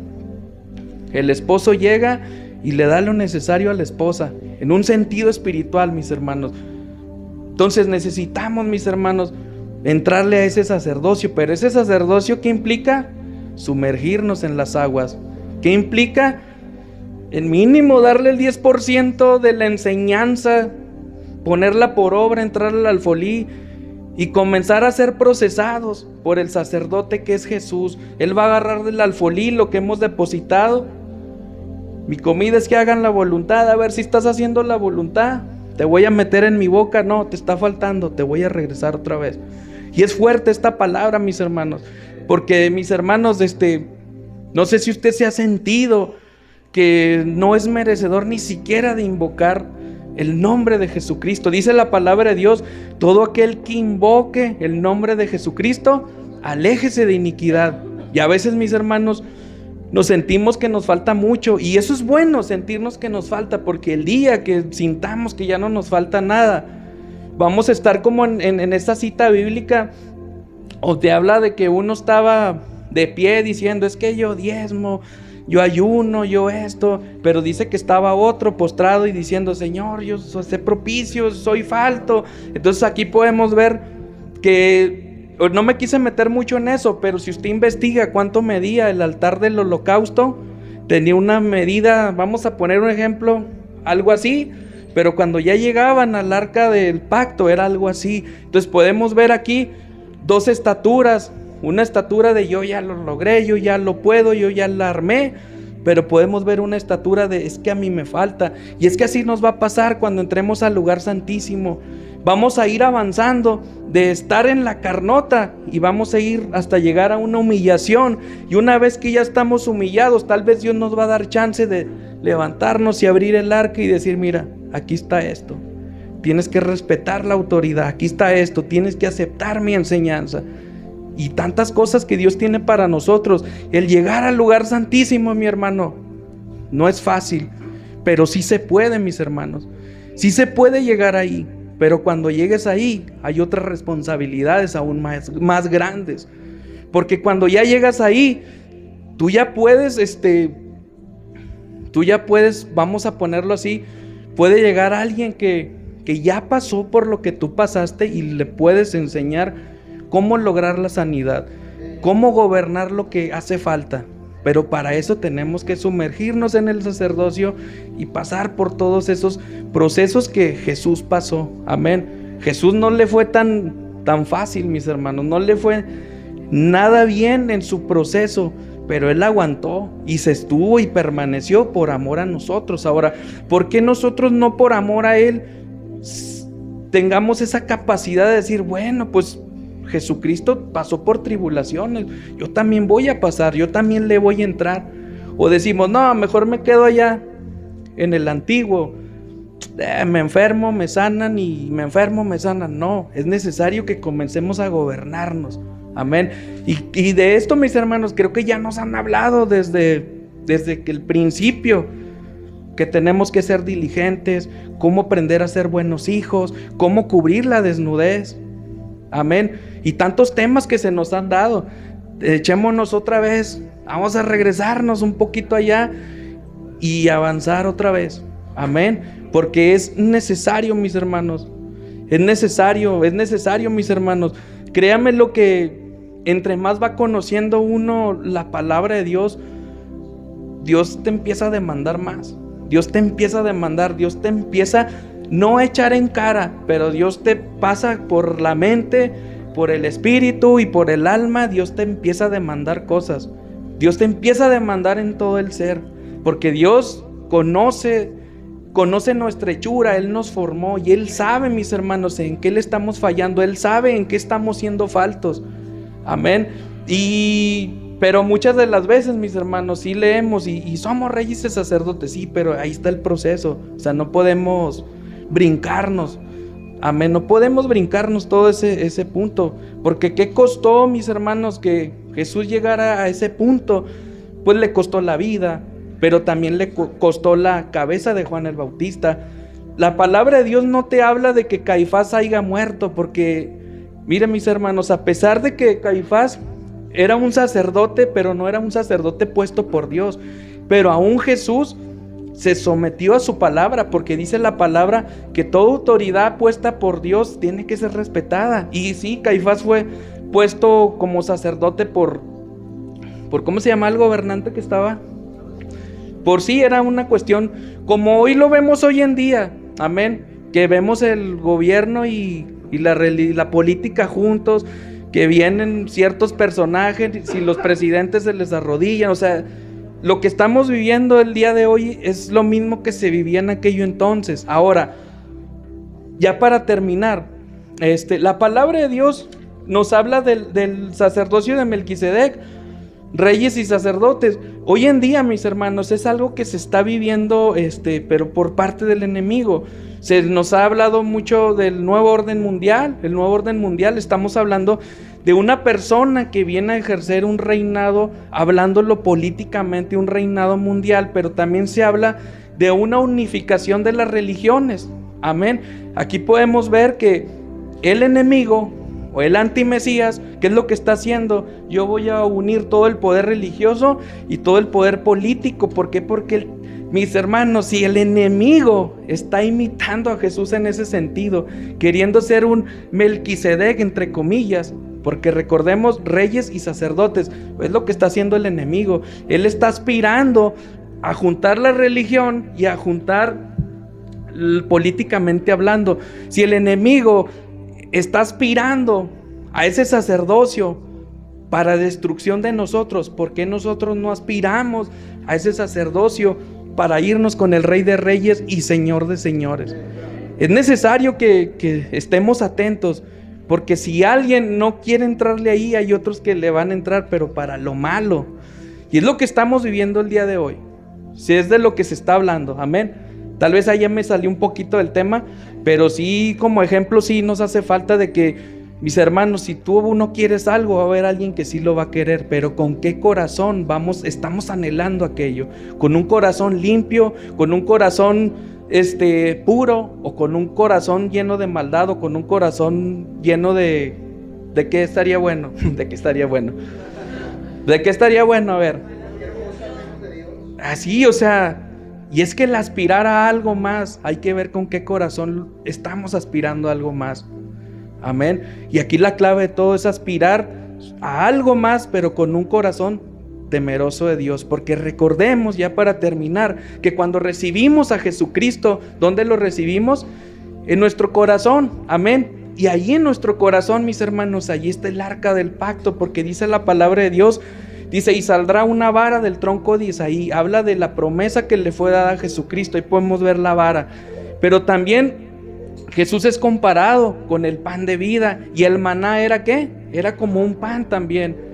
El esposo llega y le da lo necesario a la esposa, en un sentido espiritual, mis hermanos. Entonces necesitamos, mis hermanos, entrarle a ese sacerdocio, pero ese sacerdocio, ¿qué implica? Sumergirnos en las aguas. ¿Qué implica? El mínimo, darle el 10% de la enseñanza, ponerla por obra, entrar al alfolí y comenzar a ser procesados por el sacerdote que es Jesús. Él va a agarrar del alfolí lo que hemos depositado. Mi comida es que hagan la voluntad. A ver si estás haciendo la voluntad. Te voy a meter en mi boca. No, te está faltando. Te voy a regresar otra vez. Y es fuerte esta palabra, mis hermanos, porque mis hermanos, no sé si usted se ha sentido que no es merecedor ni siquiera de invocar el nombre de Jesucristo. Dice la palabra de Dios: todo aquel que invoque el nombre de Jesucristo, aléjese de iniquidad. Y a veces, mis hermanos, nos sentimos que nos falta mucho, y eso es bueno, sentirnos que nos falta, porque el día que sintamos que ya no nos falta nada, vamos a estar como en esta cita bíblica donde habla de que uno estaba de pie diciendo: es que yo diezmo, yo ayuno, yo esto, pero dice que estaba otro postrado y diciendo: Señor, yo soy propicio, soy falto. Entonces aquí podemos ver que, no me quise meter mucho en eso, pero si usted investiga cuánto medía el altar del holocausto, tenía una medida, vamos a poner un ejemplo, algo así, pero cuando ya llegaban al arca del pacto era algo así. Entonces podemos ver aquí dos estaturas. Una estatura de yo ya lo logré, yo ya lo puedo, yo ya la armé. Pero podemos ver una estatura de es que a mí me falta. Y es que así nos va a pasar cuando entremos al lugar santísimo. Vamos a ir avanzando de estar en la carnota y vamos a ir hasta llegar a una humillación. Y una vez que ya estamos humillados, tal vez Dios nos va a dar chance de levantarnos y abrir el arca y decir: mira, aquí está esto. Tienes que respetar la autoridad. Aquí está esto. Tienes que aceptar mi enseñanza. Y tantas cosas que Dios tiene para nosotros. El llegar al lugar santísimo, mi hermano, no es fácil, pero sí se puede, mis hermanos. Sí se puede llegar ahí, pero cuando llegues ahí hay otras responsabilidades aún más grandes. Porque cuando ya llegas ahí, tú ya puedes, vamos a ponerlo así, puede llegar alguien que ya pasó por lo que tú pasaste y le puedes enseñar cómo lograr la sanidad, cómo gobernar lo que hace falta. Pero para eso tenemos que sumergirnos en el sacerdocio y pasar por todos esos procesos que Jesús pasó. Amén. Jesús no le fue tan fácil, mis hermanos, no le fue nada bien en su proceso, pero Él aguantó y se estuvo y permaneció por amor a nosotros. Ahora, ¿por qué nosotros no por amor a Él tengamos esa capacidad de decir: bueno, pues Jesucristo pasó por tribulaciones, yo también voy a pasar, yo también le voy a entrar? O decimos: no, mejor me quedo allá en el antiguo, me enfermo, me sanan, y me enfermo, me sanan. No, es necesario que comencemos a gobernarnos. Amén. Y de esto, mis hermanos, creo que ya nos han hablado desde que el principio, que tenemos que ser diligentes, cómo aprender a ser buenos hijos, cómo cubrir la desnudez. Amén. Y tantos temas que se nos han dado. Echémonos otra vez, vamos a regresarnos un poquito allá y avanzar otra vez. Amén. Porque es necesario, mis hermanos. Es necesario, mis hermanos. Créanme lo que entre más va conociendo uno la palabra de Dios, Dios te empieza a demandar más. Dios te empieza a demandar, Dios te empieza no a echar en cara, pero Dios te pasa por la mente, por el espíritu y por el alma. Dios te empieza a demandar cosas. Dios te empieza a demandar en todo el ser, porque Dios conoce nuestra hechura. Él nos formó y Él sabe, mis hermanos, en qué le estamos fallando. Él sabe en qué estamos siendo faltos. Amén. Pero muchas de las veces, mis hermanos, sí leemos y somos reyes y sacerdotes, sí, pero ahí está el proceso. O sea, no podemos brincarnos. Amén, no podemos brincarnos todo ese punto, porque ¿qué costó, mis hermanos, que Jesús llegara a ese punto? Pues le costó la vida, pero también le costó la cabeza de Juan el Bautista. La palabra de Dios no te habla de que Caifás haya muerto, porque miren, mis hermanos, a pesar de que Caifás era un sacerdote, pero no era un sacerdote puesto por Dios, pero aún Jesús se sometió a su palabra, porque dice la palabra que toda autoridad puesta por Dios tiene que ser respetada. Y sí, Caifás fue puesto como sacerdote por ¿cómo se llama el gobernante que estaba? Por sí era una cuestión, como hoy lo vemos hoy en día, amén, que vemos el gobierno y la política juntos, que vienen ciertos personajes y los presidentes se les arrodillan. O sea, lo que estamos viviendo el día de hoy es lo mismo que se vivía en aquello entonces. Ahora, ya para terminar, la palabra de Dios nos habla del sacerdocio de Melquisedec, reyes y sacerdotes. Hoy en día, mis hermanos, es algo que se está viviendo, pero por parte del enemigo. Se nos ha hablado mucho del nuevo orden mundial. El nuevo orden mundial, estamos hablando de una persona que viene a ejercer un reinado, hablándolo políticamente, un reinado mundial, pero también se habla de una unificación de las religiones. Amén. Aquí podemos ver que el enemigo o el antimesías, ¿qué es lo que está haciendo? Yo voy a unir todo el poder religioso y todo el poder político. ¿Por qué? Porque mis hermanos, si el enemigo está imitando a Jesús en ese sentido, queriendo ser un Melquisedec, entre comillas, porque recordemos, reyes y sacerdotes, es lo que está haciendo el enemigo. Él está aspirando a juntar la religión y a juntar políticamente hablando. Si el enemigo está aspirando a ese sacerdocio para destrucción de nosotros, ¿por qué nosotros no aspiramos a ese sacerdocio para irnos con el Rey de Reyes y Señor de Señores? Es necesario que estemos atentos, porque si alguien no quiere entrarle ahí, hay otros que le van a entrar, pero para lo malo. Y es lo que estamos viviendo el día de hoy. Si es de lo que se está hablando, amén. Tal vez allá me salió un poquito del tema, pero sí, como ejemplo, sí nos hace falta de que, mis hermanos, si tú no quieres algo, va a haber alguien que sí lo va a querer, pero ¿con qué corazón estamos anhelando aquello? ¿Con un corazón limpio, con un corazón puro, o con un corazón lleno de maldad, o con un corazón lleno de qué estaría bueno? ¿De qué estaría bueno? ¿De qué estaría bueno? A ver. Así, o sea, y es que el aspirar a algo más, hay que ver con qué corazón estamos aspirando a algo más. Amén. Y aquí la clave de todo es aspirar a algo más, pero con un corazón temeroso de Dios. Porque recordemos, ya para terminar, que cuando recibimos a Jesucristo, ¿dónde lo recibimos? En nuestro corazón. Amén. Y allí en nuestro corazón, mis hermanos, allí está el arca del pacto, porque dice la palabra de Dios. Dice, y saldrá una vara del tronco de Isaí. Habla de la promesa que le fue dada a Jesucristo. Ahí podemos ver la vara. Pero también Jesús es comparado con el pan de vida. ¿Y el maná era qué? Era como un pan también.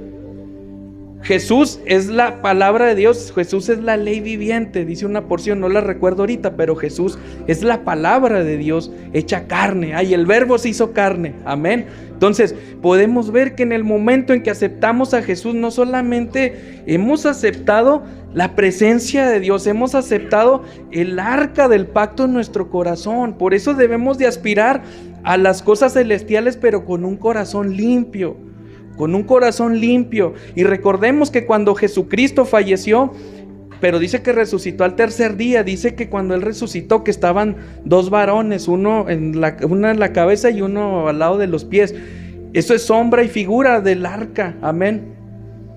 Jesús es la palabra de Dios. Jesús es la ley viviente. Dice una porción, no la recuerdo ahorita, pero Jesús es la palabra de Dios hecha carne. Ay, el verbo se hizo carne. Amén. Entonces podemos ver que en el momento en que aceptamos a Jesús, no solamente hemos aceptado la presencia de Dios, hemos aceptado el arca del pacto en nuestro corazón. Por eso debemos de aspirar a las cosas celestiales, pero con un corazón limpio. Con un corazón limpio. Y recordemos que cuando Jesucristo falleció, pero dice que resucitó al tercer día, dice que cuando Él resucitó, que estaban dos varones, uno en la cabeza y uno al lado de los pies. Eso es sombra y figura del arca, amén.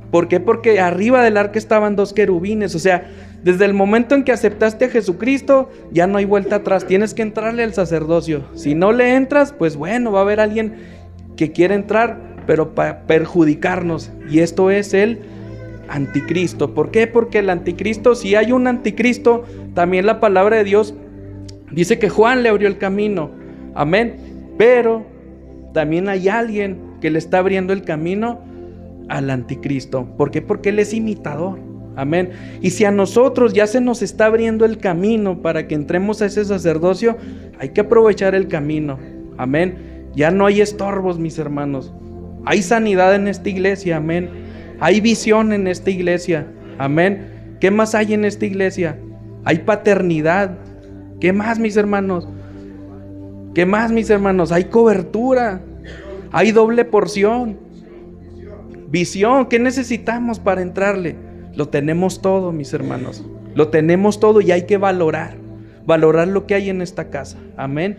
¿Por qué? Porque arriba del arca estaban dos querubines. O sea, desde el momento en que aceptaste a Jesucristo, ya no hay vuelta atrás, tienes que entrarle al sacerdocio. Si no le entras, pues bueno, va a haber alguien que quiere entrar, pero para perjudicarnos, y esto es el anticristo. ¿Por qué? Porque el anticristo, si hay un anticristo, también la palabra de Dios dice que Juan le abrió el camino, amén, pero también hay alguien que le está abriendo el camino al anticristo. ¿Por qué? Porque él es imitador, amén. Y si a nosotros ya se nos está abriendo el camino para que entremos a ese sacerdocio, hay que aprovechar el camino, amén. Ya no hay estorbos, mis hermanos. Hay sanidad en esta iglesia, amén. Hay visión en esta iglesia, amén. ¿Qué más hay en esta iglesia? Hay paternidad. ¿Qué más, mis hermanos? ¿Qué más, mis hermanos? Hay cobertura. Hay doble porción. Visión. ¿Qué necesitamos para entrarle? Lo tenemos todo, mis hermanos. Lo tenemos todo y hay que valorar lo que hay en esta casa. Amén.